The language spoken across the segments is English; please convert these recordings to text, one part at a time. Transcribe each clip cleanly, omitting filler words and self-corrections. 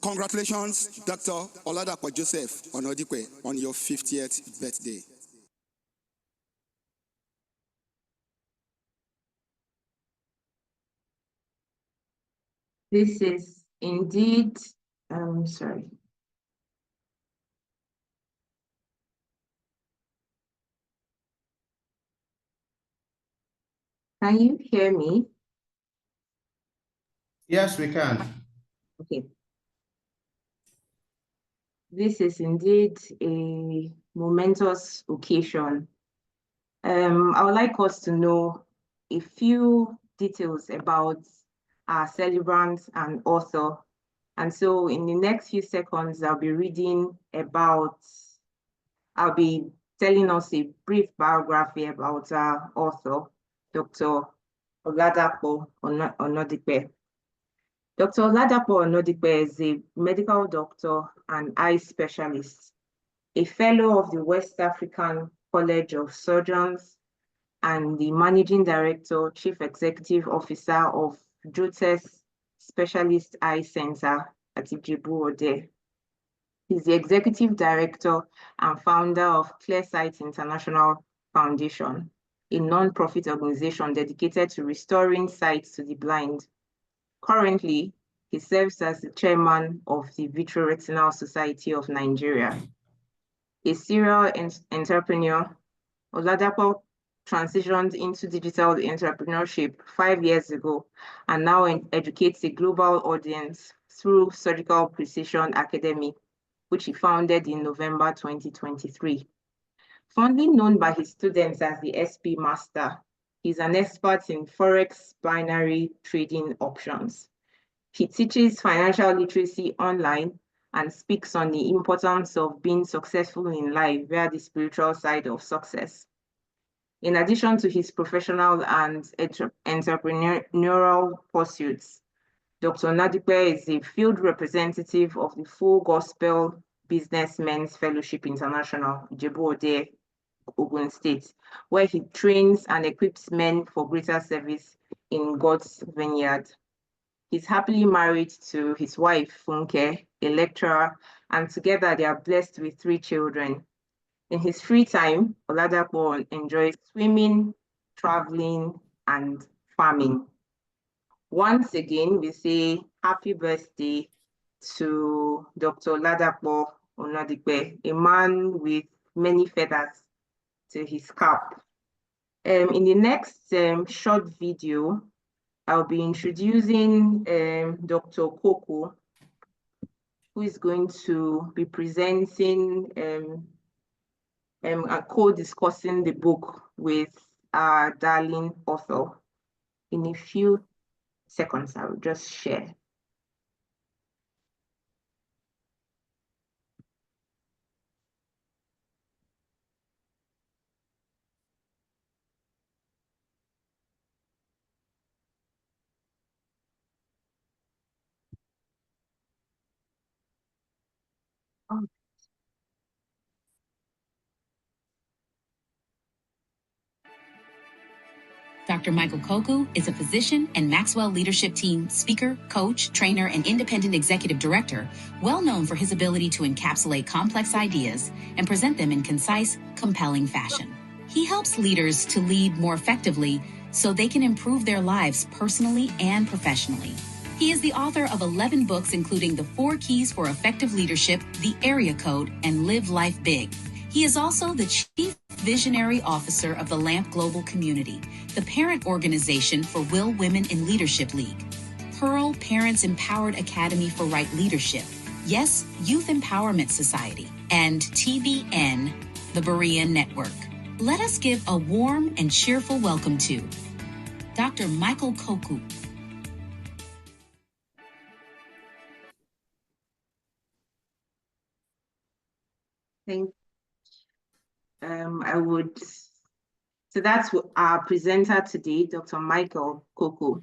Congratulations, Dr. Oladapo Onadipe, on your 50th birthday. This is indeed, sorry. Can you hear me? Yes, we can. Okay. This is indeed a momentous occasion. I would like us to know a few details about our celebrant and author. And so in the next few seconds, I'll be telling us a brief biography about our author, Dr. Oladapo Onadipe. Dr. Oladapo Onadipe is a medical doctor and eye specialist, a fellow of the West African College of Surgeons, and the managing director, chief executive officer of Jotes Specialist Eye Center at Ijebu-Ode. He's the executive director and founder of ClearSight International Foundation, a non-profit organization dedicated to restoring sight to the blind. Currently, he serves as the chairman of the Vitreoretinal Society of Nigeria. A serial entrepreneur, Oladapo transitioned into digital entrepreneurship 5 years ago and now educates a global audience through Surgical Precision Academy, which he founded in November 2023. Fondly known by his students as the SP Master, he's an expert in Forex binary trading options. He teaches financial literacy online and speaks on the importance of being successful in life via the spiritual side of success. In addition to his professional and entrepreneurial pursuits, Dr. Onadipe is a field representative of the Full Gospel Businessmen's Fellowship International, Ijebu-Ode, Ogun State, where he trains and equips men for greater service in God's vineyard. He's happily married to his wife, Funke, a lecturer, and together they are blessed with 3 children. In his free time, Oladapo enjoys swimming, traveling, and farming. Once again, we say happy birthday to Dr. Oladapo Onadipe, a man with many feathers to his cap. In the next short video, I'll be introducing Dr. Koko, who is going to be presenting and co-discussing the book with our darling author. In a few seconds, I will just share. Dr. Michael Koku is a physician and Maxwell Leadership Team speaker, coach, trainer, and independent executive director, well known for his ability to encapsulate complex ideas and present them in concise, compelling fashion. He helps leaders to lead more effectively so they can improve their lives personally and professionally. He is the author of 11 books, including The 4 Keys for Effective Leadership, The Area Code, and Live Life Big. He is also the Chief Visionary Officer of the LAMP Global Community, the parent organization for Will Women in Leadership League, Pearl Parents Empowered Academy for Right Leadership, Yes Youth Empowerment Society, and TBN, the Berean Network. Let us give a warm and cheerful welcome to Dr. Michael Koku. So that's our presenter today, Dr. Michael Koku.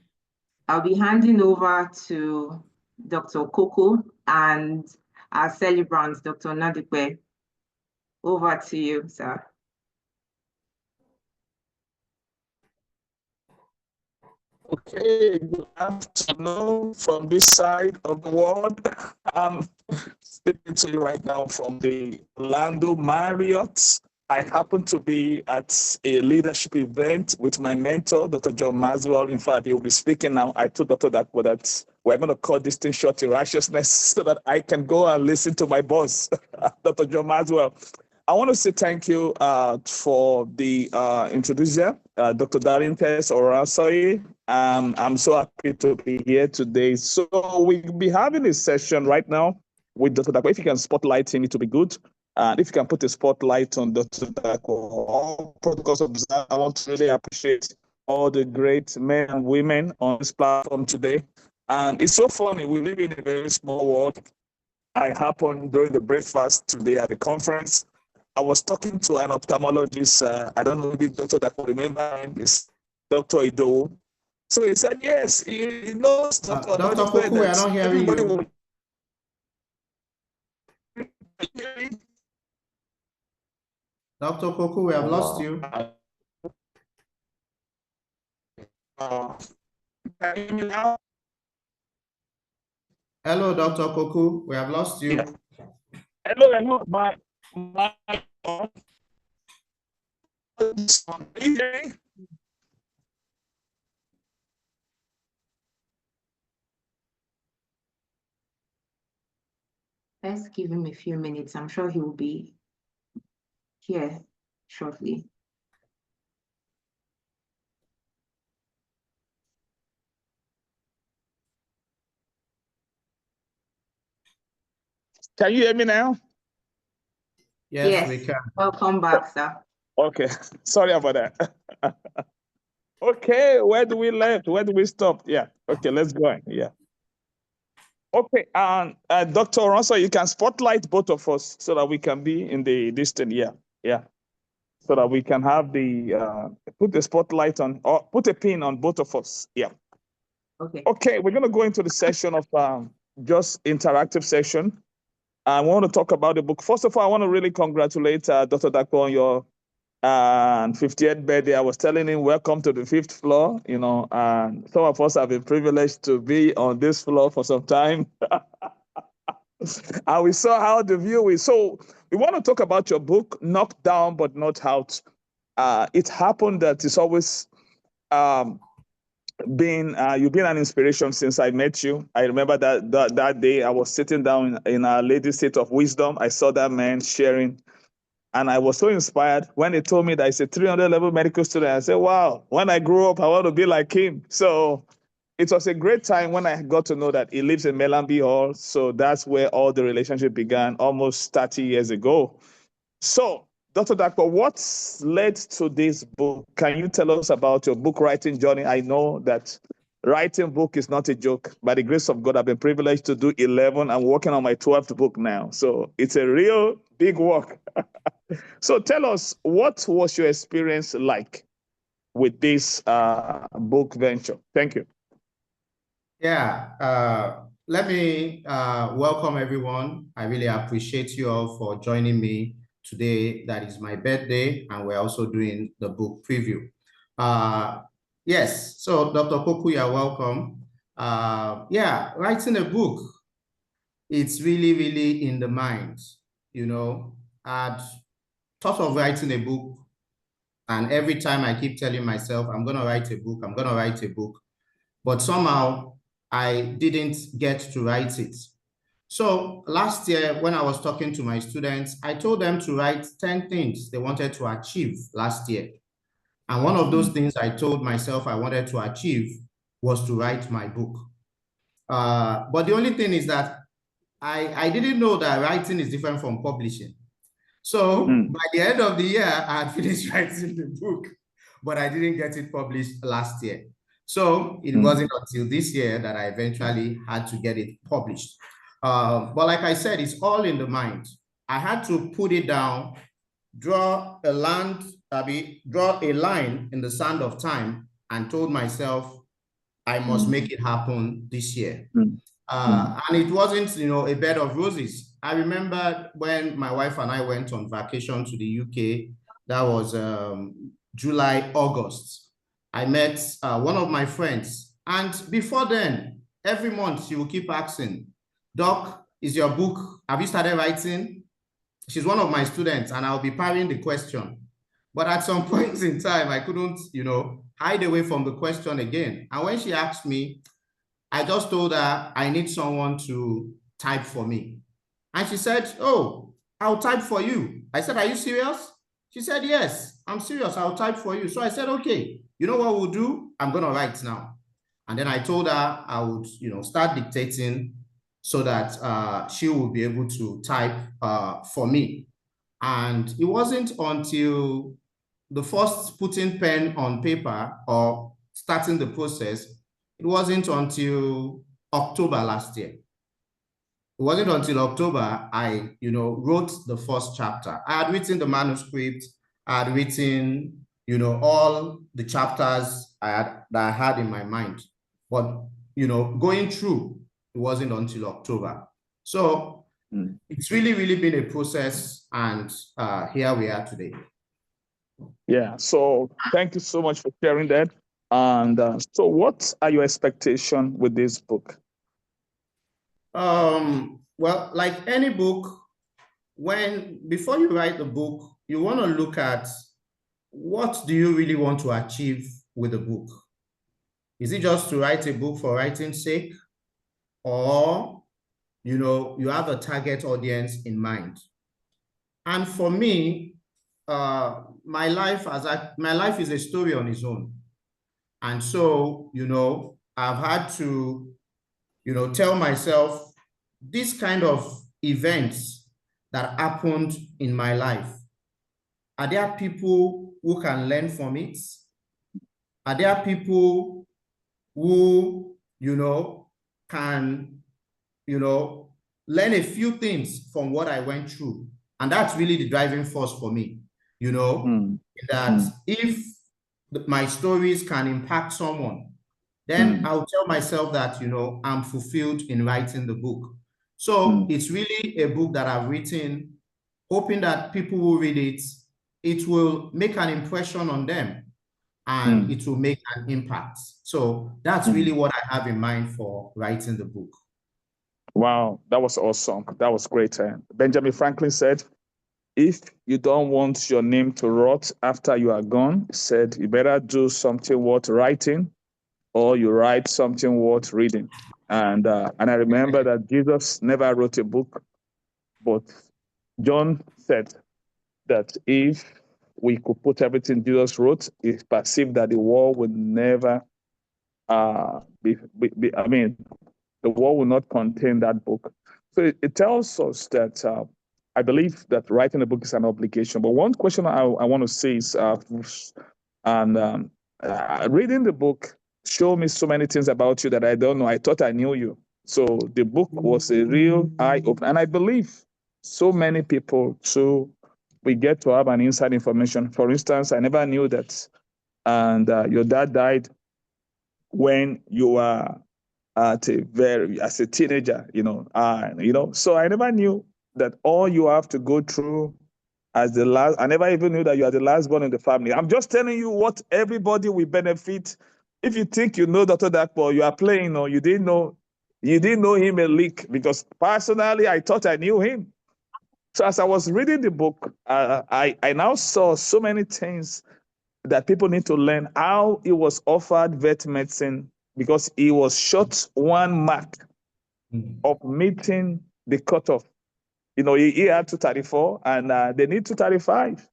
I'll be handing over to Dr. Koku and our celebrant, Dr. Onadipe. Over to you, sir. Okay, good afternoon from this side of the world. I'm speaking to you right now from the Orlando Marriott. I happen to be at a leadership event with my mentor, Dr. John Maswell. In fact, he will be speaking now. I told Dr. Dakpo that we're going to cut this thing short in righteousness so that I can go and listen to my boss, Dr. John Maswell. I want to say thank you for the introducer, Dr. Darren Tess Orasoye. I'm so happy to be here today. So we'll be having a session right now with Dr. Dakpo. If you can spotlight him, it will be good. If you can put a spotlight on Dr. Dakpo, all protocols observed, I want to really appreciate all the great men and women on this platform today. And it's so funny, we live in a very small world. I happened during the breakfast today at the conference. I was talking to an ophthalmologist. I don't know if Dr. Dakpo remember him. It's Dr. Ido. So he said, yes, he knows Dr. Dr. Koku, we are not hearing you. Dr. Koku, we have lost you. Can you hear me now? Hello, Dr. Koku, we have lost you. Yeah. Hello, my Let's give him a few minutes. I'm sure he will be here shortly. Can you hear me now? Yes, we can. Welcome back, sir. Okay, sorry about that. Okay, where do we left? Where do we stop? Yeah, okay, let's go on. Yeah. Okay, Dr. Oronso, you can spotlight both of us so that we can be in the distance. Yeah. So that we can have the, put the spotlight on, or put a pin on both of us. Yeah. Okay, we're going to go into the session of just interactive session. I want to talk about the book. First of all, I want to really congratulate Dr. Dakpo on your 50th birthday. I was telling him, welcome to the 5th floor. You know, and some of us have been privileged to be on this floor for some time. And we saw how the view is. So we want to talk about your book, Knocked Down But Not Out. It happened that it's always you've been an inspiration since I met you. I remember that day I was sitting down in Our Lady's Seat of Wisdom. I saw that man sharing, and I was so inspired when he told me that he's a 300 level medical student. I said, wow, when I grow up, I want to be like him. So it was a great time when I got to know that he lives in Mellanby Hall. So that's where all the relationship began almost 30 years ago. So Dr. Dakpo, what's led to this book? Can you tell us about your book writing journey? I know that writing book is not a joke. By the grace of God, I've been privileged to do 11. I'm working on my 12th book now. So it's a real big work. So tell us, what was your experience like with this book venture? Thank you. Yeah, let me welcome everyone. I really appreciate you all for joining me today. That is my birthday, and we're also doing the book preview. Yes, so Dr. Koku, you're welcome. Yeah, writing a book, it's really, really in the mind. You know, I'd thought of writing a book, and every time I keep telling myself, I'm going to write a book, I'm going to write a book. But somehow I didn't get to write it. So last year, when I was talking to my students, I told them to write 10 things they wanted to achieve last year. And one of those things I told myself I wanted to achieve was to write my book. But the only thing is that I didn't know that writing is different from publishing. So by the end of the year, I had finished writing the book, but I didn't get it published last year. So it wasn't until this year that I eventually had to get it published. But like I said, it's all in the mind. I had to put it down, draw a line in the sand of time, and told myself I must make it happen this year. And it wasn't, a bed of roses. I remember when my wife and I went on vacation to the UK, that was July, August. I met one of my friends. And before then, every month she will keep asking, Doc, is your book, have you started writing? She's one of my students, and I'll be parrying the question. But at some point in time, I couldn't, hide away from the question again. And when she asked me, I just told her I need someone to type for me. And she said, oh, I'll type for you. I said, are you serious? She said, yes, I'm serious. I'll type for you. So I said, okay, you know what we'll do? I'm going to write now. And then I told her I would, start dictating so that she will be able to type for me. And it wasn't until the first putting pen on paper or starting the process, it wasn't until October last year. It wasn't until October I, wrote the first chapter. I had written the manuscript. I had written, all the chapters that I had in my mind. But, going through, it wasn't until October. So it's really, really been a process, and here we are today. Yeah, so thank you so much for sharing that. And so what are your expectations with this book? Well, like any book, before you write the book, you want to look at what do you really want to achieve with the book? Is it just to write a book for writing's sake? Or, you have a target audience in mind? And for me, my life is a story on its own. And so, I've had to, tell myself this kind of events that happened in my life, are there people who can learn from it? Are there people who, can, learn a few things from what I went through? And that's really the driving force for me, that if my stories can impact someone, then I'll tell myself that, I'm fulfilled in writing the book. So it's really a book that I've written, hoping that people will read it. It will make an impression on them, and it will make an impact. So that's really what I have in mind for writing the book. Wow, that was awesome. That was great. Benjamin Franklin said, if you don't want your name to rot after you are gone, he said, you better do something worth writing, or you write something worth reading. And I remember that Jesus never wrote a book, but John said that if we could put everything Jesus wrote, he perceived that the world would never the world will not contain that book. So it tells us that I believe that writing a book is an obligation. But one question I want to say is, reading the book showed me so many things about you that I don't know. I thought I knew you. So the book was a real eye-opener. And I believe so many people too, we get to have an inside information. For instance, I never knew that, and your dad died when you were as a teenager, So I never knew that all you have to go through as the last. I never even knew that you are the last born in the family. I'm just telling you what everybody will benefit. If you think you know Dr. Dakpo, you are playing, or you didn't know him a lick, because personally I thought I knew him. So as I was reading the book, I now saw so many things that people need to learn. How he was offered vet medicine because he was short one mark of meeting the cutoff. He had 234 and they need 235.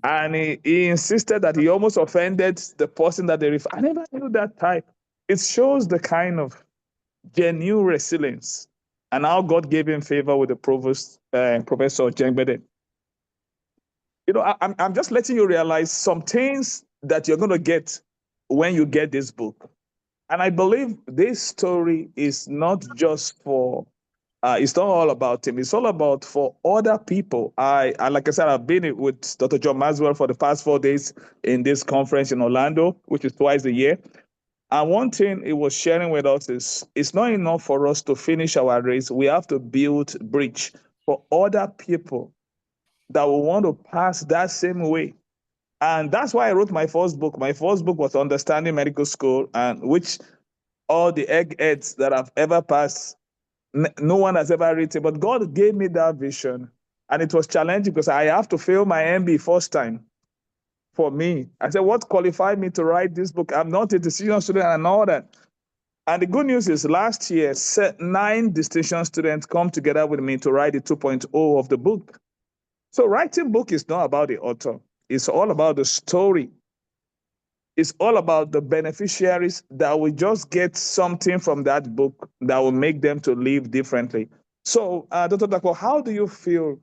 And he insisted that he almost offended the person that they refer. I never knew that type. It shows the kind of genuine resilience and how God gave him favor with the provost, Professor Jengbede. I'm just letting you realize some things that you're going to get when you get this book. And I believe this story is not just for, it's not all about him. It's all about for other people. Like I said, I've been with Dr. John Maswell for the past 4 days in this conference in Orlando, which is twice a year. And one thing he was sharing with us is it's not enough for us to finish our race. We have to build bridge for other people that will want to pass that same way. And that's why I wrote my first book. My first book was Understanding Medical School, and which all the eggheads that I've ever passed, no one has ever written. But God gave me that vision. And it was challenging because I have to fail my MB first time for me. I said, what qualified me to write this book? I'm not a decision student and all that. And the good news is last year, 9 distinction students come together with me to write the 2.0 of the book. So writing book is not about the author. It's all about the story. It's all about the beneficiaries that will just get something from that book that will make them to live differently. So, Dr. Dakpo, how do you feel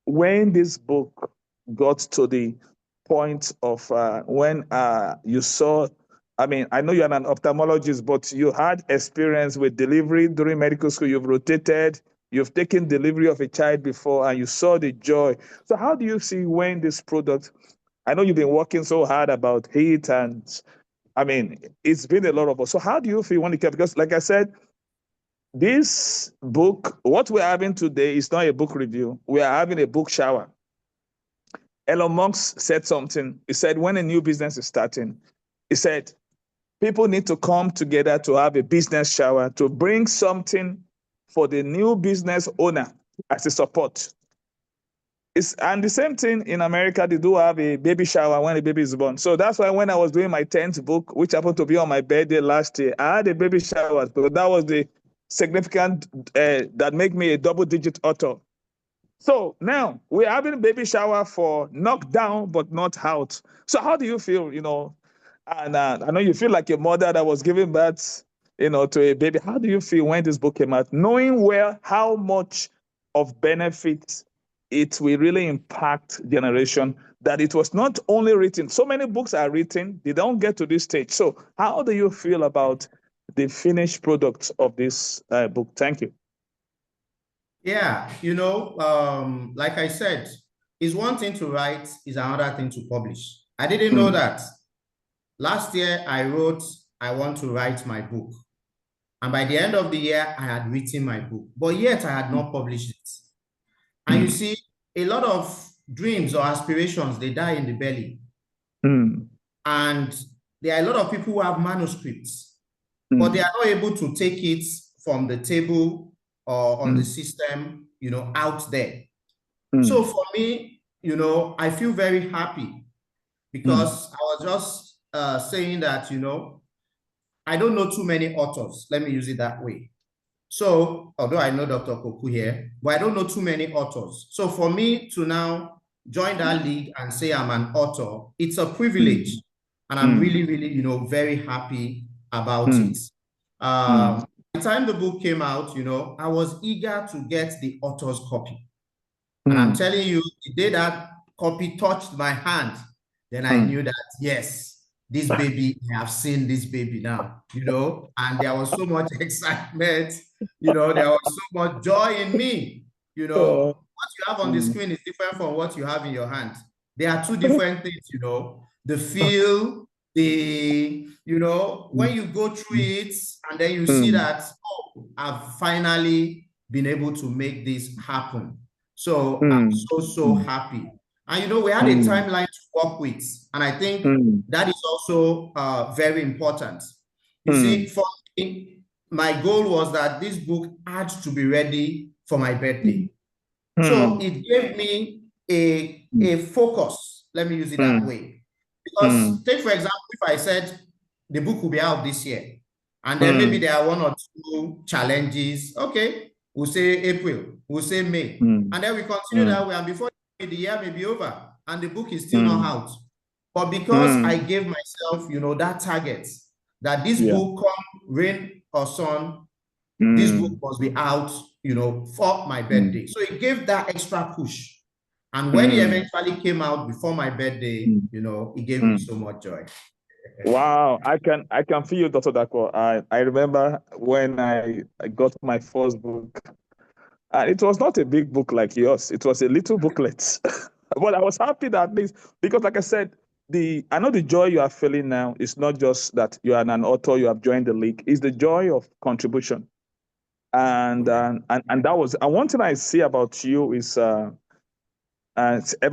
when this book got to the point of when you saw, I know you're an ophthalmologist, but you had experience with delivery during medical school. You've rotated, you've taken delivery of a child before, and you saw the joy. So how do you see when this product, I know you've been working so hard about it, and it's been a lot of us. So how do you feel when it came? Because like I said, this book, what we're having today is not a book review. We are having a book shower. Elon Musk said something. He said, when a new business is starting, he said, people need to come together to have a business shower, to bring something for the new business owner as a support. And the same thing in America, they do have a baby shower when a baby is born. So that's why when I was doing my 10th book, which happened to be on my birthday last year, I had a baby shower. So that was the significant, that made me a double-digit author. So now we're having a baby shower for knockdown, but not out. So how do you feel, And I know you feel like a mother that was giving birth, to a baby. How do you feel when this book came out, knowing how much of benefits it will really impact generation, that it was not only written, so many books are written, they don't get to this stage. So how do you feel about the finished product of this book? Thank you. Yeah, like I said, it's one thing to write, is another thing to publish. I didn't know that. Last year, I wrote, I want to write my book. And by the end of the year, I had written my book, but yet I had not published it. And you see, a lot of dreams or aspirations, they die in the belly. And there are a lot of people who have manuscripts, but they are not able to take it from the table or on the system, out there. So for me, I feel very happy because I was just saying that, I don't know too many authors. Let me use it that way. So, although I know Dr. Koku here, but I don't know too many authors. So for me to now join that league and say I'm an author, it's a privilege. And I'm really, really, very happy about it. By the time the book came out, I was eager to get the author's copy. And I'm telling you, the day that copy touched my hand, then I knew that, yes, this baby, I have seen this baby now, and there was so much excitement, there was so much joy in me, what you have on the screen is different from what you have in your hand. They are two different things, the feel when you go through it and then you see that, oh, I've finally been able to make this happen. So I'm so happy. And we had a timeline to work with, and I think that is also very important. You see, for me, my goal was that this book had to be ready for my birthday. So it gave me a focus, let me use it that way. Because take, for example, if I said the book will be out this year, and then maybe there are 1 or 2 challenges, okay, we'll say April, we'll say May, and then we continue that way, and before the year may be over, and the book is still not out. But because I gave myself, that target, that this book, come rain or sun, this book must be out, for my birthday. So it gave that extra push. And when it eventually came out before my birthday, it gave me so much joy. Wow, I can feel you, Dr. Dako. I remember when I got my first book, and it was not a big book like yours. It was a little booklet. But I was happy that at least, because like I said, I know the joy you are feeling now is not just that you are an author, you have joined the league. It's the joy of contribution. And that was, and one thing I see about you is ever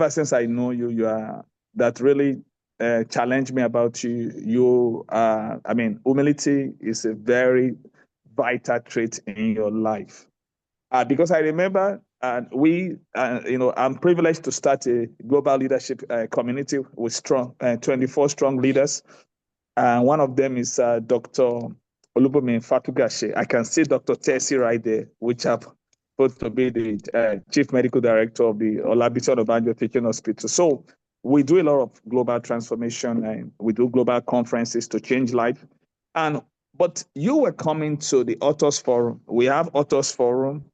since I know you, that really challenged me about you. Humility is a very vital trait in your life. Because I remember I'm privileged to start a global leadership community with 24 strong leaders. One of them is Dr. Olubumi Fatugashe. I can see Dr. Tessie right there, which I'm supposed to be the Chief Medical Director of the Oladapo Onadipe Teaching Hospital. So we do a lot of global transformation, and we do global conferences to change life. But you were coming to the Authors Forum. We have Authors Forum.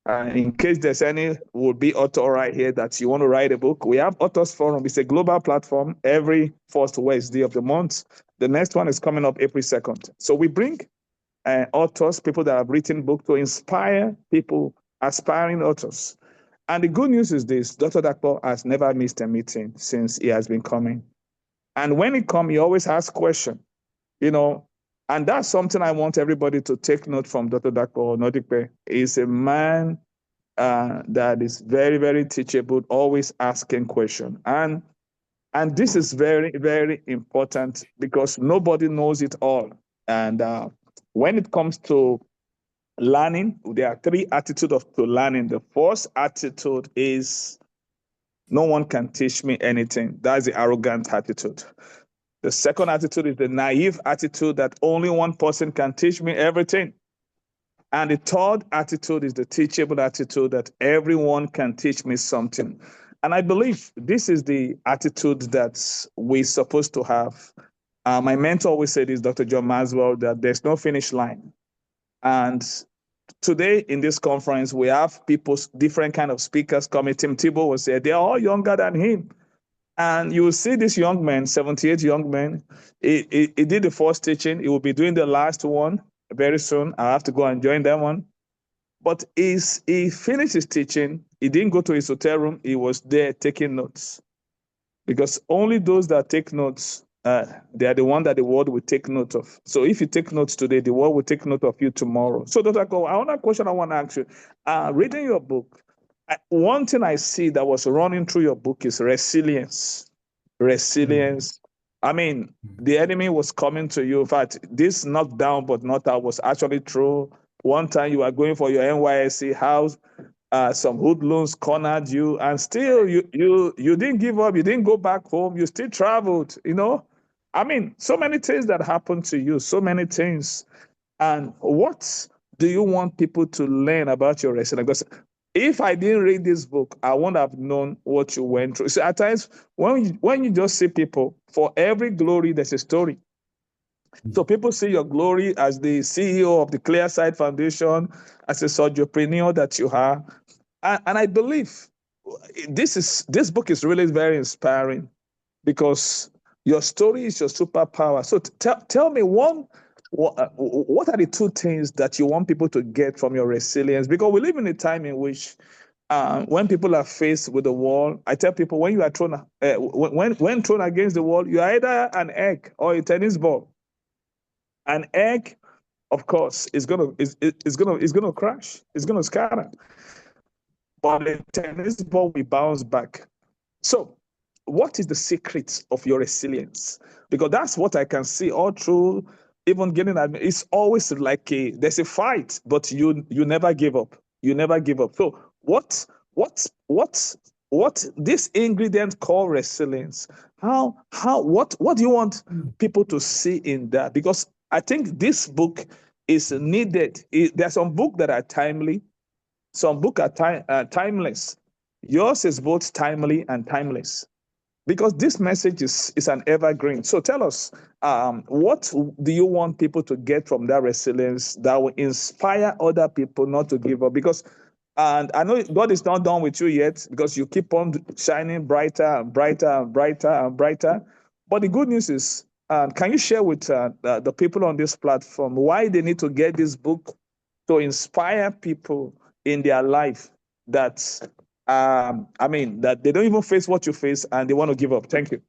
In case there's any would-be author right here that you want to write a book, we have Authors Forum. It's a global platform every first Wednesday of the month. The next one is coming up April 2nd. So we bring authors, people that have written books, to inspire people, aspiring authors. And the good news is this: Dr. Dako has never missed a meeting since he has been coming. And when he comes, he always asks questions, and that's something I want everybody to take note from Dr. Oladapo Onadipe. He's a man that is very, very teachable, always asking questions. And this is very, very important because nobody knows it all. And when it comes to learning, there are 3 attitudes to learning. The first attitude is, no one can teach me anything. That's the arrogant attitude. The second attitude is the naive attitude that only one person can teach me everything. And the third attitude is the teachable attitude that everyone can teach me something. And I believe this is the attitude that we're supposed to have. My mentor always said this, Dr. John Maswell, that there's no finish line. And today in this conference, we have people, different kind of speakers coming. Tim Tebow will say, they're all younger than him. And you will see this young man, 78 young man. He did the first teaching. He will be doing the last one very soon. I have to go and join that one. But he finished his teaching. He didn't go to his hotel room. He was there taking notes. Because only those that take notes, they are the one that the world will take note of. So if you take notes today, the world will take note of you tomorrow. So Dr. Go, another question I want to ask you. Reading your book, one thing I see that was running through your book is resilience. Resilience. I mean, the enemy was coming to you. In fact, this knockdown but not out was actually true. One time you were going for your NYSC house, some hoodlums cornered you, and still you didn't give up. You didn't go back home. You still traveled. I mean, so many things that happened to you. So many things. And what do you want people to learn about your resilience? Because if I didn't read this book, I wouldn't have known what you went through. So at times, when you just see people, for every glory, there's a story. So people see your glory as the CEO of the Clearside Foundation, as a sojournpreneur that you are. And I believe this book is really very inspiring because your story is your superpower. So tell me what are the 2 things that you want people to get from your resilience? Because we live in a time in which when people are faced with the wall, I tell people when you are thrown, when thrown against the wall, you are either an egg or a tennis ball. An egg, of course, is gonna crash. It's gonna scatter. But a tennis ball will bounce back. So, what is the secret of your resilience? Because that's what I can see all through. Even getting at me, it's always like there's a fight, but you never give up. You never give up. So what this ingredient called resilience? What do you want people to see in that? Because I think this book is needed. There are some books that are timely, some books are timeless. Yours is both timely and timeless, because this message is an evergreen. So tell us, what do you want people to get from that resilience that will inspire other people not to give up? Because, and I know God is not done with you yet, because you keep on shining brighter and brighter and brighter and brighter. But the good news is, can you share with the people on this platform why they need to get this book to inspire people in their life that that they don't even face what you face and they want to give up? Thank you.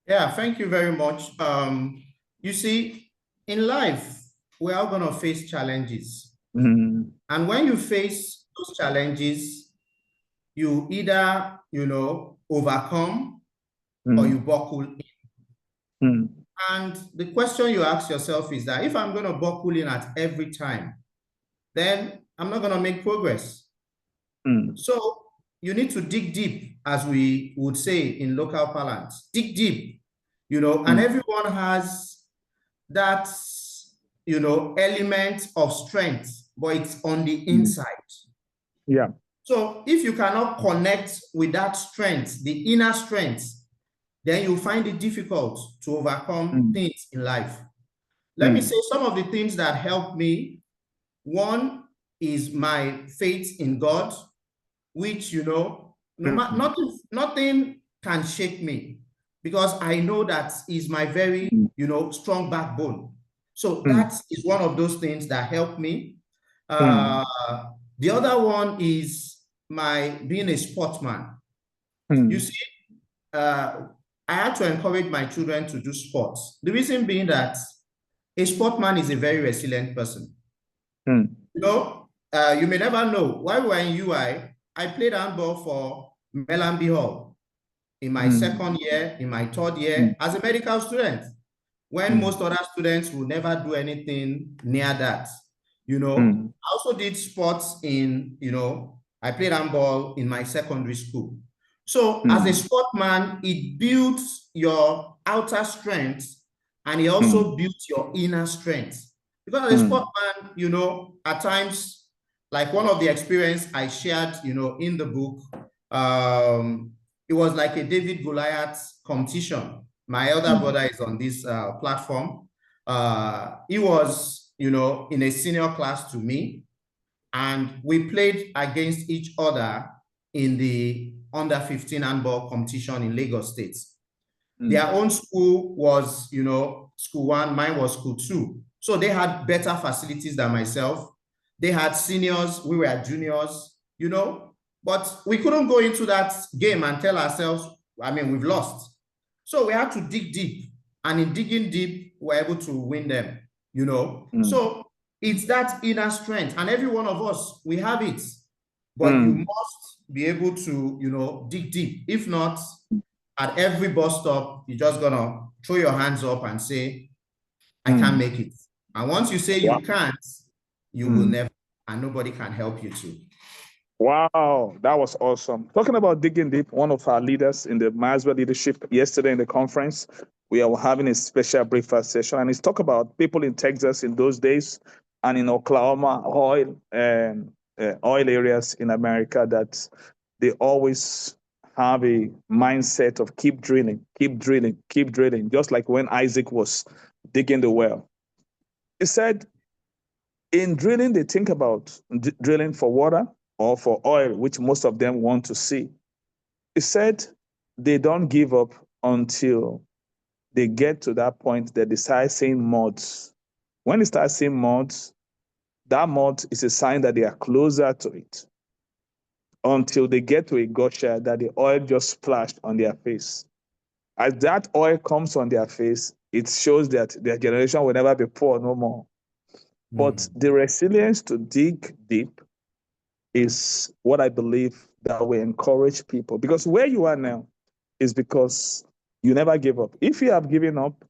Yeah, thank you very much. You see, in life, we're all going to face challenges. Mm. And when you face those challenges, you either, overcome or you buckle in. Mm. And the question you ask yourself is that if I'm going to buckle in at every time, then I'm not going to make progress. So you need to dig deep, as we would say in local parlance. Dig deep, and everyone has that, element of strength, but it's on the inside. Yeah. So if you cannot connect with that strength, the inner strength, then you find it difficult to overcome things in life. Let me say some of the things that helped me. One is my faith in God, which, nothing can shake me, because I know that is my very, strong backbone. So that is one of those things that helped me. The other one is my being a sportsman. You see, I had to encourage my children to do sports. The reason being that a sportsman is a very resilient person. You may never know. While we were in UI, I played handball for Mellanby Hall in my second year, in my third year, as a medical student, when most other students will never do anything near that. I also did sports in, I played handball in my secondary school. So as a sportsman, it builds your outer strength and it also builds your inner strength. Because as a sportsman, at times, like one of the experience I shared, in the book, it was like a David Goliath competition. My elder brother is on this platform. He was, in a senior class to me, and we played against each other in the under 15 handball competition in Lagos State. Their own school was, school 1, mine was school 2. So they had better facilities than myself. They had seniors, we were juniors, but we couldn't go into that game and tell ourselves, we've lost. So we had to dig deep, and in digging deep, we're able to win them, So it's that inner strength, and every one of us, we have it, but you must be able to, dig deep. If not, at every bus stop, you're just gonna throw your hands up and say, I can't make it. And once you say you can't, you will never, and nobody can help you to. Wow, that was awesome. Talking about digging deep, one of our leaders in the Maswell leadership yesterday in the conference, we are having a special breakfast session, and it's talk about people in Texas in those days and in Oklahoma, oil areas in America, that they always have a mindset of keep drilling, keep drilling, keep drilling, just like when Isaac was digging the well. He said, in drilling, they think about drilling for water or for oil, which most of them want to see. He said they don't give up until they get to that point that they start seeing mods. When they start seeing mods, that month is a sign that they are closer to it, until they get to a gusher that the oil just splashed on their face. As that oil comes on their face, it shows that their generation will never be poor no more. But the resilience to dig deep is what I believe that will encourage people. Because where you are now is because you never give up. If you have given up,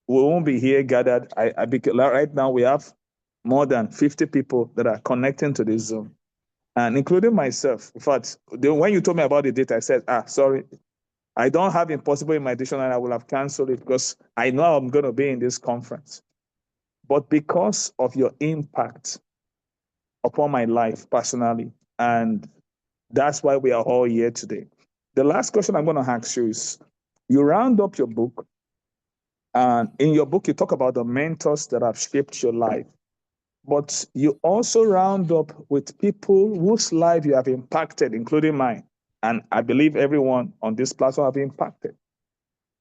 we won't be here gathered. Right now, we have more than 50 people that are connecting to this Zoom, and including myself. In fact, when you told me about the date, I said, sorry, I don't have impossible in my dictionary. I will have canceled it because I know I'm going to be in this conference. But because of your impact upon my life personally, and that's why we are all here today. The last question I'm going to ask you is, you round up your book, and in your book, you talk about the mentors that have shaped your life. But you also round up with people whose life you have impacted, including mine. And I believe everyone on this platform have impacted.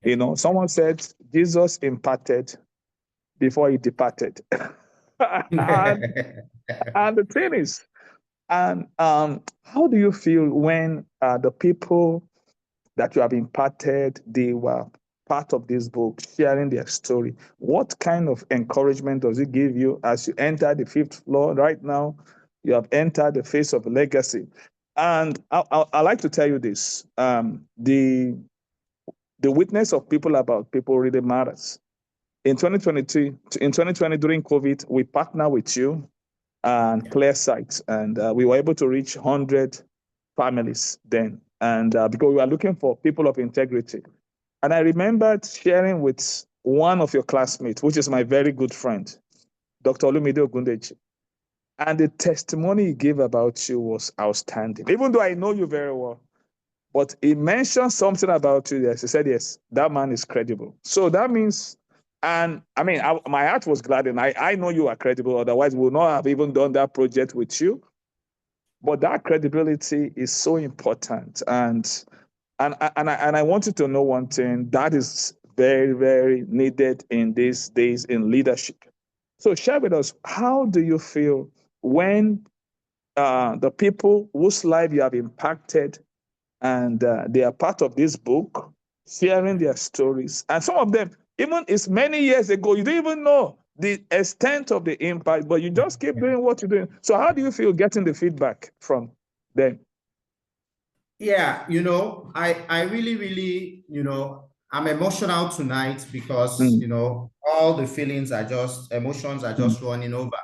You know, someone said Jesus impacted before he departed. and the thing is, how do you feel when the people that you have impacted, they were part of this book, sharing their story? What kind of encouragement does it give you as you enter the 5th floor right now? You have entered the phase of legacy. And I like to tell you this, the witness of people about people really matters. In 2020 during COVID, we partnered with you and Clear Sight, and we were able to reach 100 families then. And because we were looking for people of integrity. And I remembered sharing with one of your classmates, which is my very good friend, Dr. Olumide Ogundeji. And the testimony he gave about you was outstanding, even though I know you very well. But he mentioned something about you. Yes, he said, yes, that man is credible. So that means, and I mean, my heart was glad, and I know you are credible. Otherwise, we would not have even done that project with you. But that credibility is so important. And I wanted to know one thing that is very, very needed in these days in leadership. So share with us, how do you feel when the people whose life you have impacted and they are part of this book, sharing their stories, and some of them, even it's many years ago, you didn't even know the extent of the impact, but you just keep doing what you're doing. So how do you feel getting the feedback from them? Yeah, you know, I really, really, you know, I'm emotional tonight because, you know, all the feelings are just, emotions are just running over.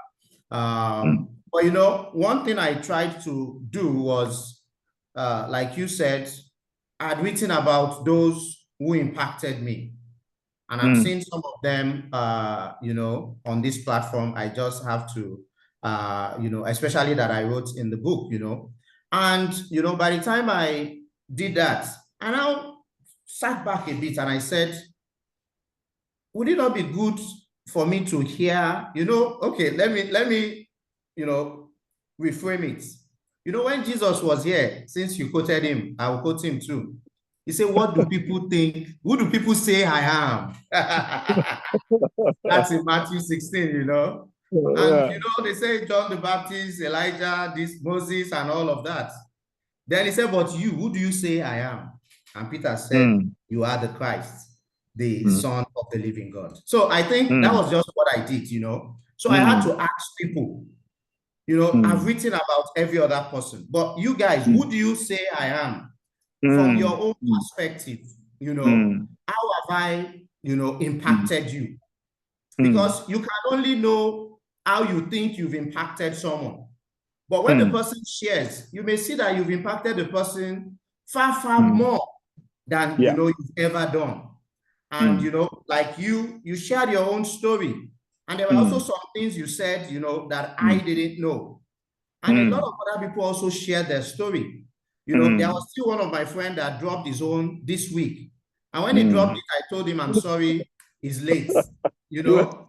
But, you know, one thing I tried to do was, like you said, I'd written about those who impacted me. And I've seen some of them, you know, on this platform. I just have to, you know, especially that I wrote in the book, you know. And, you know, by the time I did that, I now sat back a bit and I said, would it not be good for me to hear, you know, okay, let me, you know, reframe it. You know, when Jesus was here, since you quoted him, I will quote him too. He said, what do people think? Who do people say I am? That's in Matthew 16, you know. And, you know, they say John the Baptist, Elijah, this Moses, and all of that. Then he said, but you, who do you say I am? And Peter said, you are the Christ, the Son of the living God. So I think that was just what I did, you know. So I had to ask people, you know, I've written about every other person, but you guys, who do you say I am? From your own perspective, you know, how have I, you know, impacted you? Because you can only know how you think you've impacted someone. But when the person shares, you may see that you've impacted the person far, far more than, you know, you've ever done. And, you know, like you shared your own story. And there were also some things you said, you know, that I didn't know. And a lot of other people also shared their story. You know, there was still one of my friends that dropped his own this week. And when he dropped it, I told him, I'm sorry, he's late. You know, but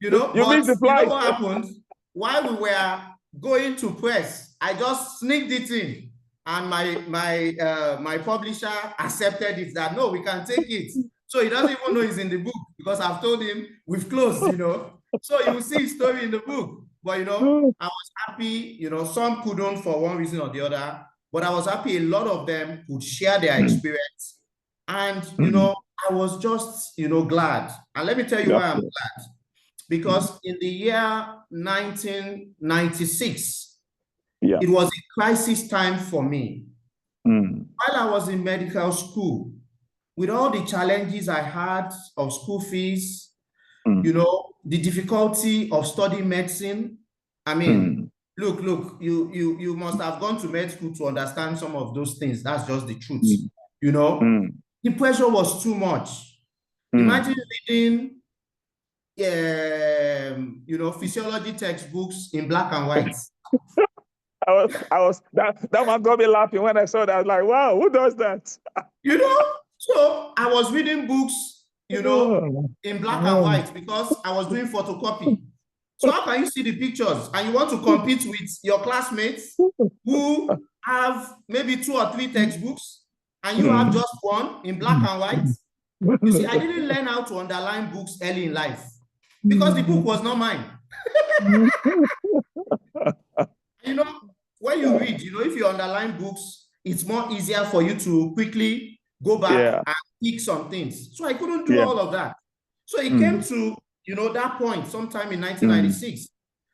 you know what happened? While we were going to press, I just sneaked it in. And my publisher accepted it, that no, we can take it. So he doesn't even know it's in the book because I've told him we've closed, you know. So you will see his story in the book. But, you know, I was happy, you know, some couldn't for one reason or the other, but I was happy a lot of them could share their experience. And, you know, I was just, you know, glad. And let me tell you why I'm glad. Because in the year 1996, it was a crisis time for me. While I was in medical school, with all the challenges I had of school fees, you know, the difficulty of studying medicine. I mean, look, you must have gone to med school to understand some of those things. That's just the truth. You know, the pressure was too much. Imagine reading, you know, physiology textbooks in black and white. That one got me laughing when I saw that. I was like, wow, who does that? You know, so I was reading books, you know, in black and white because I was doing photocopy. So how can you see the pictures and you want to compete with your classmates who have maybe 2 or 3 textbooks and you have just one in black and white? You see, I didn't learn how to underline books early in life because the book was not mine. You know, when you read, you know, if you underline books, it's more easier for you to quickly go back and pick some things. So I couldn't do all of that. So it came to, you know, that point sometime in 1996.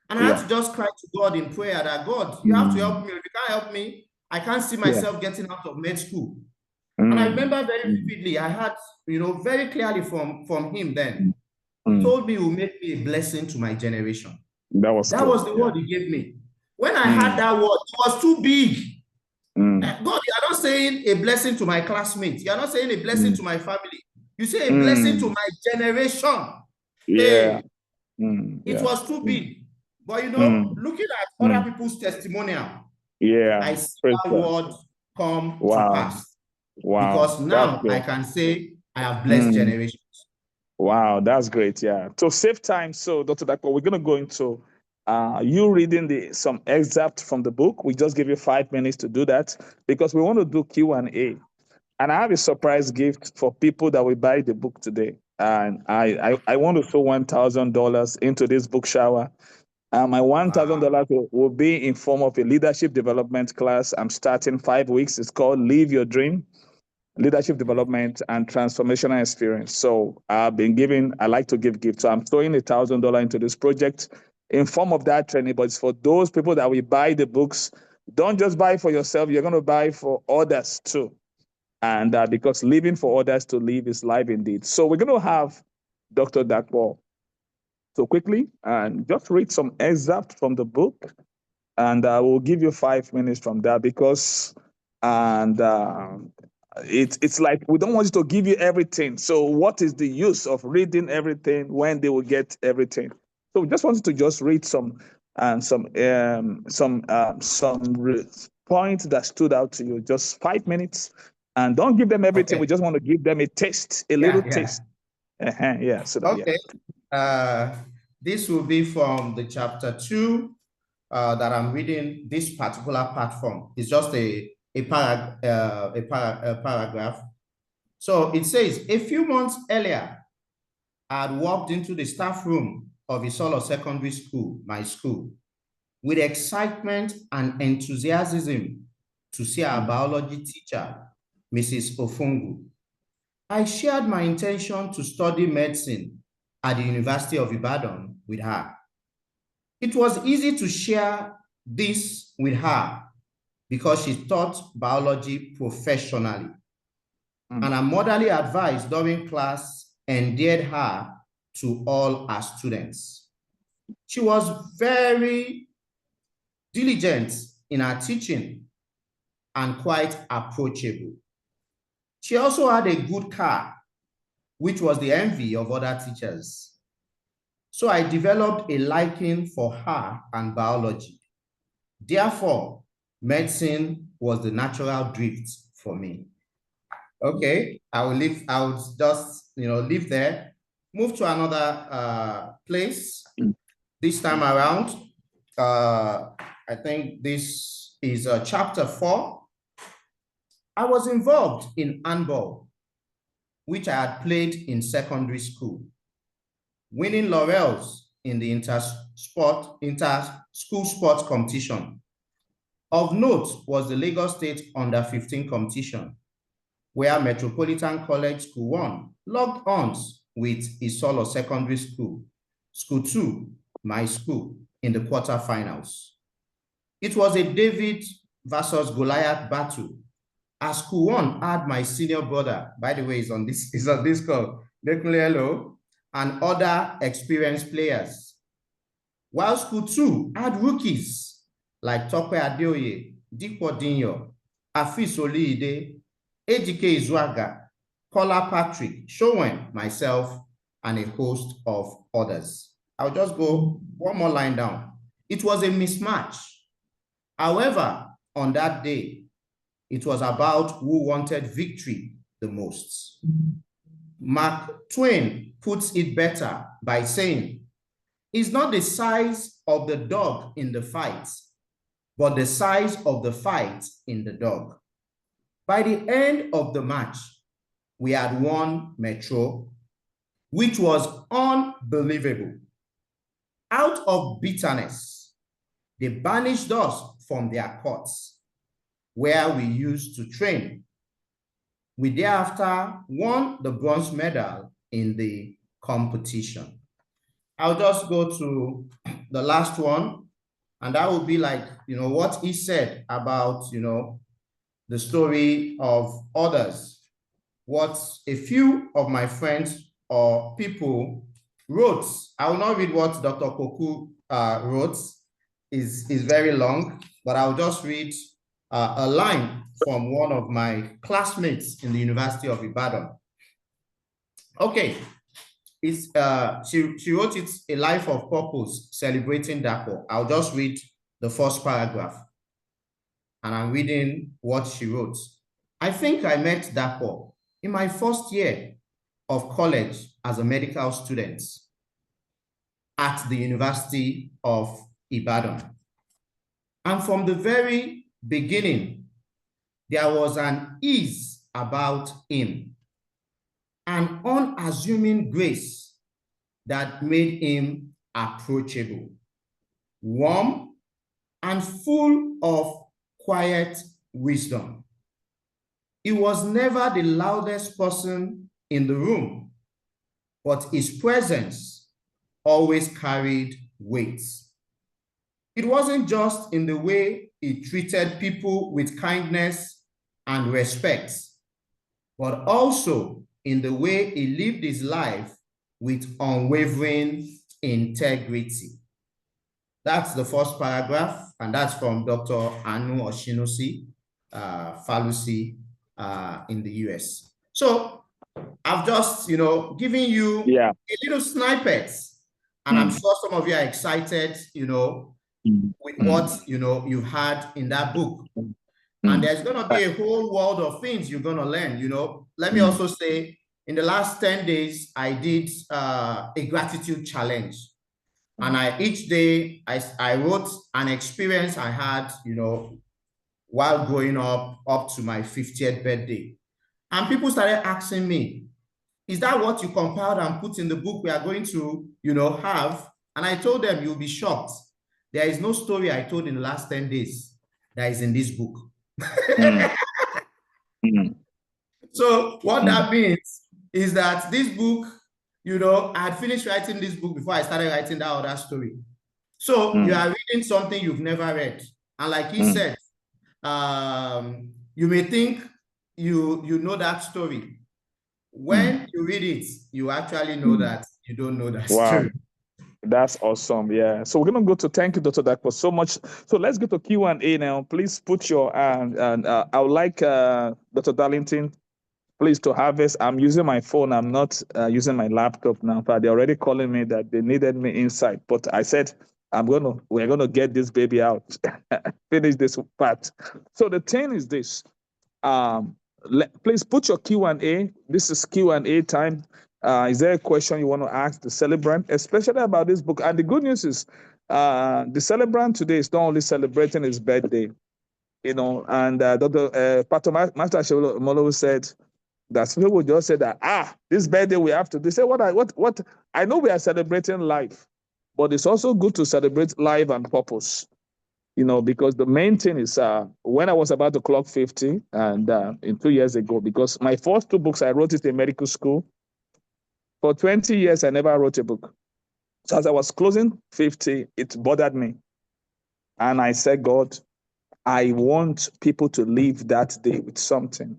And I had to just cry to God in prayer that, God, you have to help me. If you can't help me, I can't see myself getting out of med school. And I remember very vividly, I had, you know, very clearly from him then. He told me he will make me a blessing to my generation. That was the word he gave me. When I had that word, it was too big. God, you are not saying a blessing to my classmates. You are not saying a blessing to my family. You say a blessing to my generation. Hey, it was too big. But, you know, looking at other people's testimonial, I see that word come to pass. Because now I can say I have blessed generations. Wow, that's great. Yeah. To save time, so Dr. Dapo, we're going to go into you reading some excerpt from the book. We just give you 5 minutes to do that because we want to do Q&A. And I have a surprise gift for people that will buy the book today. And I want to throw $1,000 into this book shower. My $1,000 will be in form of a leadership development class. I'm starting 5 weeks. It's called Live Your Dream, Leadership Development and Transformational Experience. So I like to give gifts. So I'm throwing $1,000 into this project in form of that training, but it's for those people that will buy the books. Don't just buy for yourself. You're going to buy for others too. And because living for others to live is life indeed. So we're going to have Dr. Dapo. So quickly, and just read some excerpt from the book, and we'll give you 5 minutes from that because, it's like we don't want you to give you everything. So what is the use of reading everything when they will get everything? So we just wanted to just read some points that stood out to you. Just 5 minutes, and don't give them everything. Okay. We just want to give them a taste, little taste. Yeah. So that, this will be from the chapter 2 that I'm reading. This particular platform is just a paragraph. So it says, a few months earlier, I had walked into the staff room of Isolo Secondary School, my school, with excitement and enthusiasm to see our biology teacher, Mrs. Ofungu. I shared my intention to study medicine at the University of Ibadan with her. It was easy to share this with her because she taught biology professionally. And her motherly advice during class endeared her to all her students. She was very diligent in her teaching and quite approachable. She also had a good car, which was the envy of other teachers. So I developed a liking for her and biology. Therefore, medicine was the natural drift for me. Okay, I will just, leave there, move to another place. This time around, I think this is chapter 4. I was involved in handball, which I had played in secondary school, winning laurels in the inter-school sports competition. Of note was the Lagos State Under-15 competition, where Metropolitan College School 1 locked arms with Isolo Secondary School, School 2, my school, in the quarterfinals. It was a David versus Goliath battle, as School 1 had my senior brother, by the way, he's on this call, Dekunle, and other experienced players, while School 2 had rookies like Tope Adeoye, Dipo Dinyo, Afis Oliide, Ejike Izuaga, Kola Patrick, Showen, myself, and a host of others. I'll just go one more line down. It was a mismatch. However, on that day, it was about who wanted victory the most. Mark Twain puts it better by saying, "It's not the size of the dog in the fight, but the size of the fight in the dog." By the end of the match, we had won Metro, which was unbelievable. Out of bitterness, they banished us from their courts, where we used to train. We thereafter won the bronze medal in the competition. I'll just go to the last one, and that would be like, what he said about, the story of others. What a few of my friends or people wrote. I will not read what Dr. Koku wrote. Is very long, but I'll just read a line from one of my classmates in the University of Ibadan. Okay, she wrote it, "A Life of Purpose, Celebrating Dapo." I'll just read the first paragraph, and I'm reading what she wrote. "I think I met Dapo in my first year of college as a medical student at the University of Ibadan. And from the very beginning, there was an ease about him, an unassuming grace that made him approachable, warm, and full of quiet wisdom. He was never the loudest person in the room, but his presence always carried weight. It wasn't just in the way he treated people with kindness and respect, but also in the way he lived his life with unwavering integrity." That's the first paragraph, and that's from Dr. Anu Oshinosi Falusi in the US. So I've just, given you a little snippets, and I'm sure some of you are excited, with what, you've had in that book. And there's going to be a whole world of things you're going to learn, Let me also say, in the last 10 days, I did a gratitude challenge. And each day, I wrote an experience I had, while growing up to my 50th birthday. And people started asking me, "Is that what you compiled and put in the book we are going to, have?" And I told them, "You'll be shocked. There is no story I told in the last 10 days that is in this book." So what that means is that this book, I had finished writing this book before I started writing that other story. So you are reading something you've never read. And like he said, you may think you know that story. When you read it, you actually know that you don't know that story. That's awesome. Yeah. So we're going to go to, thank you, Dr. Dapo, so much. So let's go to Q&A now. Please put your, and I would like Dr. Darlington, please, to have this. I'm using my phone. I'm not using my laptop now, but they're already calling me that they needed me inside. But I said, we're going to get this baby out, finish this part. So the thing is this, please put your Q&A. This is Q&A time. Is there a question you want to ask the celebrant, especially about this book? And the good news is the celebrant today is not only celebrating his birthday, and Dr. Pastor Master Molo said that people just say that, this birthday we have to. They say, what? I know we are celebrating life, but it's also good to celebrate life and purpose, because the main thing is when I was about to clock 50 and in 2 years ago, because my first 2 books I wrote it in medical school. For 20 years, I never wrote a book. So as I was closing 50, it bothered me. And I said, God, I want people to leave that day with something.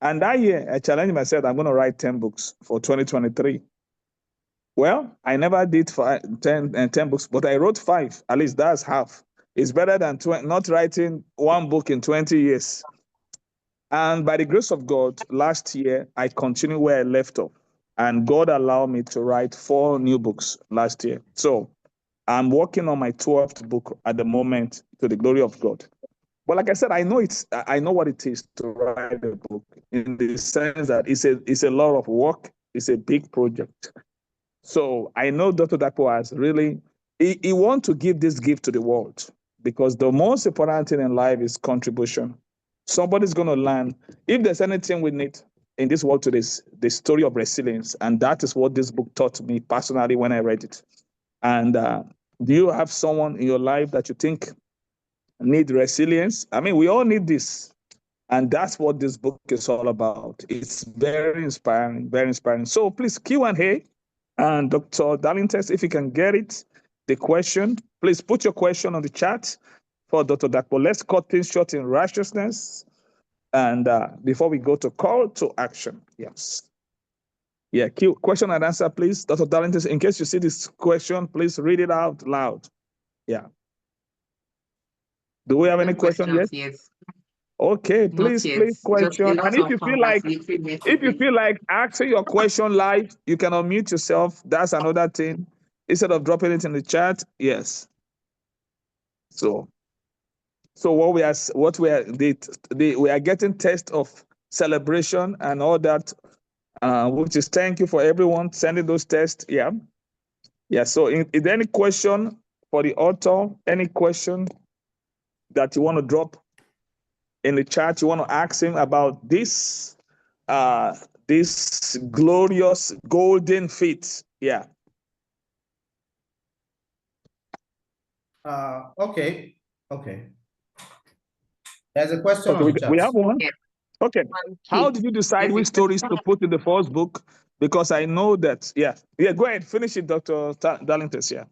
And that year, I challenged myself, I'm going to write 10 books for 2023. Well, I never did 10 books, but I wrote 5. At least that's half. It's better than not writing 1 book in 20 years. And by the grace of God, last year, I continued where I left off. And God allowed me to write 4 new books last year. So I'm working on my 12th book at the moment, to the glory of God. But like I said, I know what it is to write a book, in the sense that it's a lot of work. It's a big project. So I know Dr. Dapo has really, he wants to give this gift to the world, because the most important thing in life is contribution. Somebody's going to learn. If there's anything we need in this world today, the story of resilience. And that is what this book taught me personally when I read it. And do you have someone in your life that you think need resilience? I mean, we all need this. And that's what this book is all about. It's very inspiring, very inspiring. So please, Q&A. And Dr. Darlington, if you can get it, the question, please put your question on the chat for Dr. Dapo. Let's cut things short in righteousness. And before we go to call to action, yes. Yeah, question and answer, please. Dr. Darlington, in case you see this question, please read it out loud. Yeah. Do we have any questions yet? Yes. Okay, please question. And if you feel like asking your question live, you can unmute yourself. That's another thing. Instead of dropping it in the chat, yes. So we are getting test of celebration and all that, which is thank you for everyone sending those tests. Yeah. Yeah. So is there any question for the author? Any question that you want to drop in the chat? You want to ask him about this glorious golden feet? Yeah. Okay. There's a question on the chat. We have one. Yeah. Okay. How did you decide which stories to put in the first book? Because I know that, yeah, go ahead, finish it, Dr. Darlington. Yeah.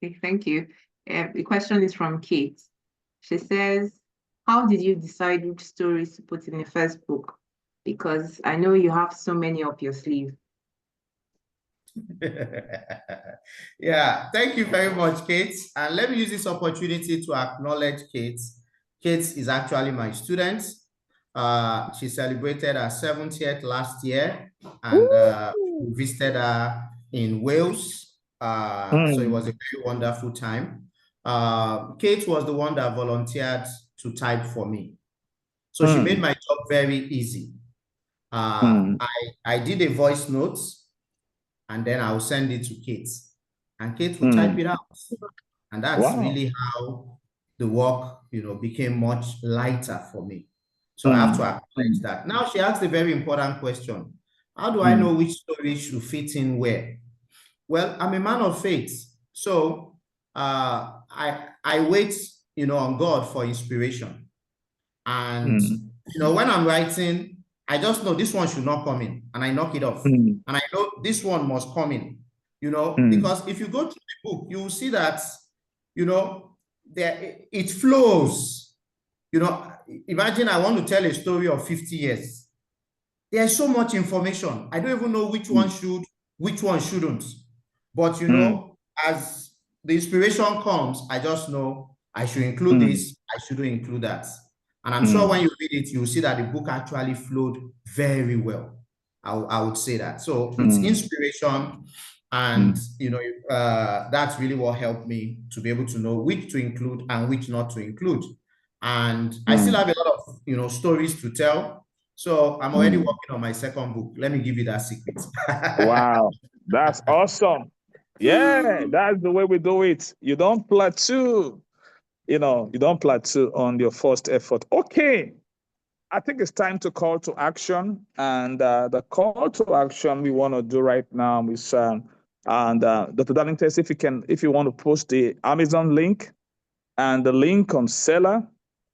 Okay, thank you. The question is from Kate. She says, how did you decide which stories to put in the first book? Because I know you have so many up your sleeve. Yeah, thank you very much, Kate. And let me use this opportunity to acknowledge Kate. Kate is actually my student. She celebrated her 70th last year, and we visited her in Wales. So it was a very wonderful time. Kate was the one that volunteered to type for me. So she made my job very easy. I did a voice note, and then I'll send it to Kate, and Kate will type it out. And that's really how the work, became much lighter for me. So I have to acknowledge that. Now she asked a very important question. How do I know which story should fit in where? Well, I'm a man of faith. So I wait, on God for inspiration. And, when I'm writing, I just know this one should not come in, and I knock it off. And I know this one must come in, because if you go to the book, you will see that, it flows. Imagine I want to tell a story of 50 years. There's so much information. I don't even know which one should, which one shouldn't. But, as the inspiration comes, I just know I should include this, I shouldn't include that. And I'm sure when you read it, you'll see that the book actually flowed very well. I would say that. So it's inspiration, and that's really what helped me to be able to know which to include and which not to include. And I still have a lot of stories to tell. So I'm already working on my second book. Let me give you that secret. Wow, that's awesome. Yeah, that's the way we do it. You don't plateau. You don't plateau on your first effort. Okay. I think it's time to call to action. And the call to action we want to do right now is And Dr. Darlington, if you want to post the Amazon link and the link on seller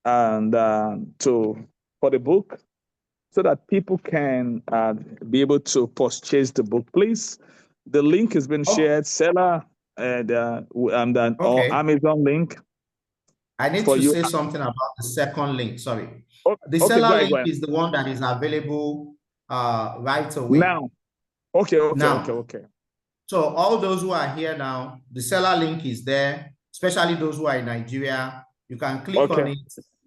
and for the book, so that people can be able to purchase the book, please. The link has been shared, seller and or Amazon link. I need to say something about the second link. Sorry. The seller link is the one that is available right away. Now. Okay. So all those who are here now, the seller link is there, especially those who are in Nigeria. You can click on it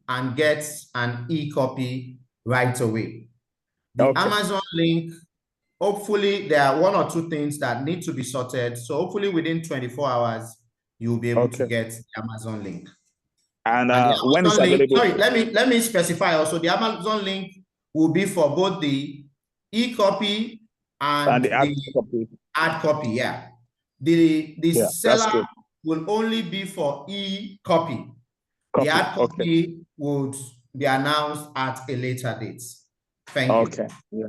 and get an e-copy right away. The Amazon link, hopefully there are one or two things that need to be sorted. So hopefully within 24 hours, you'll be able to get the Amazon link. And when it's available? Sorry, let me specify also. The Amazon link will be for both the e-copy and the hard copy. Yeah. The seller will only be for e-copy. The hard copy would be announced at a later date. Thank you. Okay. Yeah.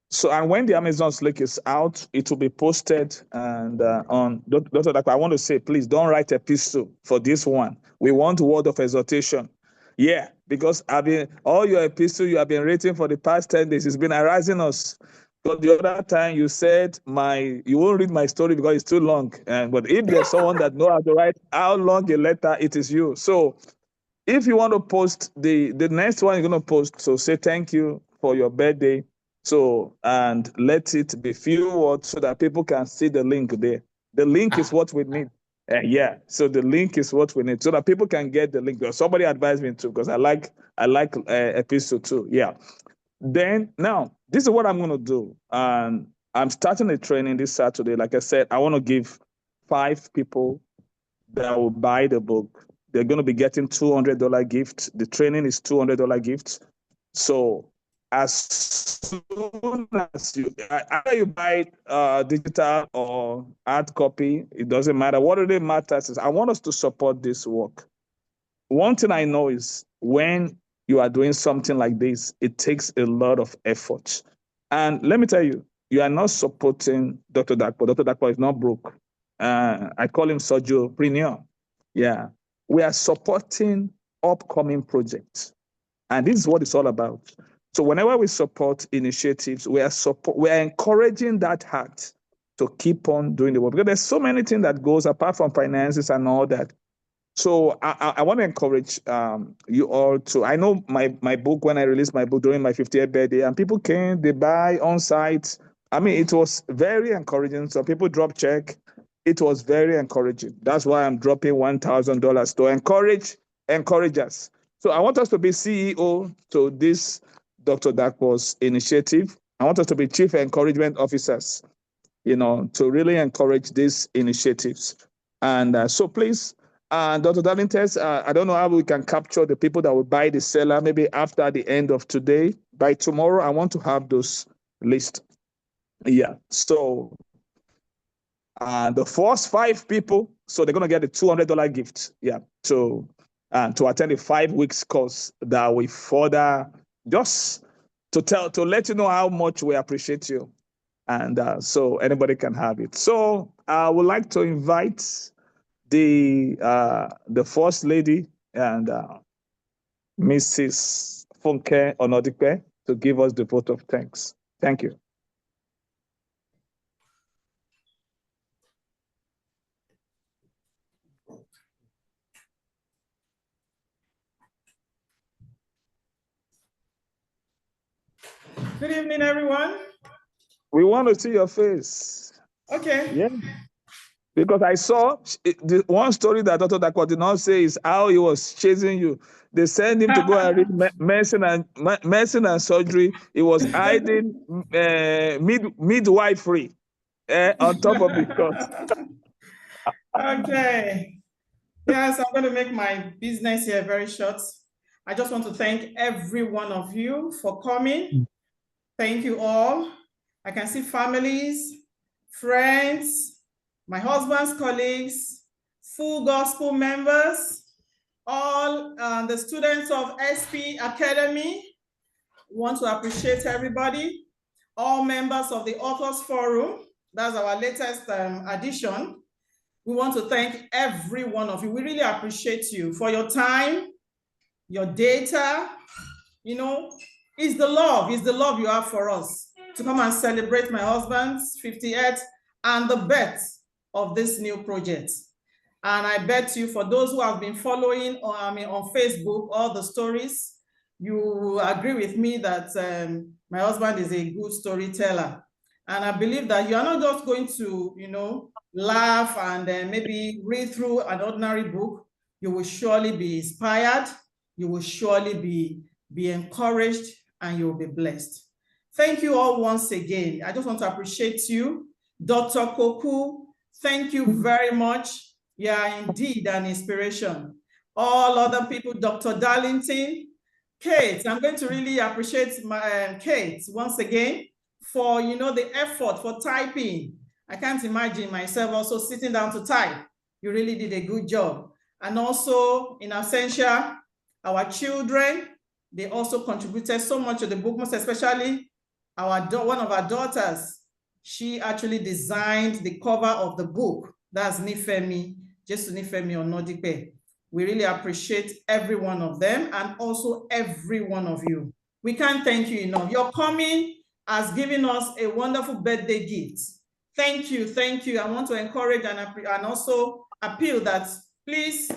So, and when the Amazon link is out, it will be posted. And on Dr. Dakwa, I want to say, please don't write a epistle for this one. We want word of exhortation. Yeah, because all your epistle you have been writing for the past 10 days, it's been harassing us. But the other time you said you won't read my story because it's too long. But if there's someone that knows how to write how long a letter, it is you. So if you want to post the next one you're going to post, so say thank you for your birthday. So, and let it be few words so that people can see the link there. The link is what we need. So the link is what we need so that people can get the link. Somebody advised me too because I like episode 2. Yeah. Then now this is what I'm going to do. And I'm starting a training this Saturday. Like I said, I want to give 5 people that will buy the book. They're going to be getting $200 gift. The training is $200 gift. So as soon as either you buy digital or hard copy, it doesn't matter. What really matters is I want us to support this work. One thing I know is when you are doing something like this, it takes a lot of effort. And let me tell you, you are not supporting Dr. Dakpo. Dr. Dakpo is not broke. I call him Sojopreneur. Yeah. We are supporting upcoming projects. And this is what it's all about. So whenever we support initiatives, we are encouraging that heart to keep on doing the work. Because there's so many things that goes apart from finances and all that. So I want to encourage you all to, I know my book, when I released my book during my 50th birthday, and people came, they buy on site. I mean, it was very encouraging. So people drop check. It was very encouraging. That's why I'm dropping $1,000 to encourage us. So I want us to be CEO to this Dr. Dakpo's initiative. I want us to be chief encouragement officers, to really encourage these initiatives. And so please, Dr. Darlington, I don't know how we can capture the people that will buy the seller maybe after the end of today. By tomorrow, I want to have those lists. Yeah, so the first 5 people, so they're going to get a $200 gift. Yeah, to attend a 5 weeks course that we further just to let you know how much we appreciate you. And so anybody can have it. So I would like to invite the First Lady and Mrs. Funke Onadipe to give us the vote of thanks. Thank you. Good evening, everyone. We want to see your face. Okay. Yeah. Because I saw the one story that Dr. Dakwa did not say is how he was chasing you. They sent him to go and read medicine and surgery. He was hiding midwifery on top of the course. Okay. Yes, I'm going to make my business here very short. I just want to thank every one of you for coming. Thank you all. I can see families, friends, my husband's colleagues, full gospel members, all the students of SP Academy. Want to appreciate everybody, all members of the Authors Forum. That's our latest addition. We want to thank every one of you. We really appreciate you for your time, your data. You know, it's the love you have for us to come and celebrate my husband's 50th and the birth of this new project. And I bet you, for those who have been following on Facebook, all the stories, you will agree with me that my husband is a good storyteller. And I believe that you are not just going to, you know, laugh and maybe read through an ordinary book. You will surely be inspired. You will surely be encouraged, and you will be blessed. Thank you all once again. I just want to appreciate you. Dr. Koku, thank you very much. You are indeed an inspiration. All other people, Dr. Darlington, Kate, I'm going to really appreciate my Kate once again for, you know, the effort for typing. I can't imagine myself also sitting down to type. You really did a good job. And also in absentia, our children, they also contributed so much to the book, most especially one of our daughters. She actually designed the cover of the book. That's Nifemi, just Nifemi Onadipe. We really appreciate every one of them and also every one of you. We can't thank you enough. Your coming has given us a wonderful birthday gift. Thank you, thank you. I want to encourage and also appeal that please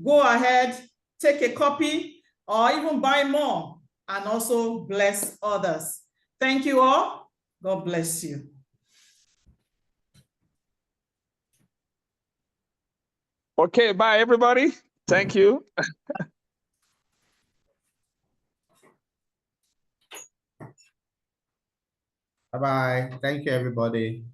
go ahead, take a copy or even buy more and also bless others. Thank you all. God bless you. Okay, bye everybody. Thank you. Bye-bye. Thank you, everybody.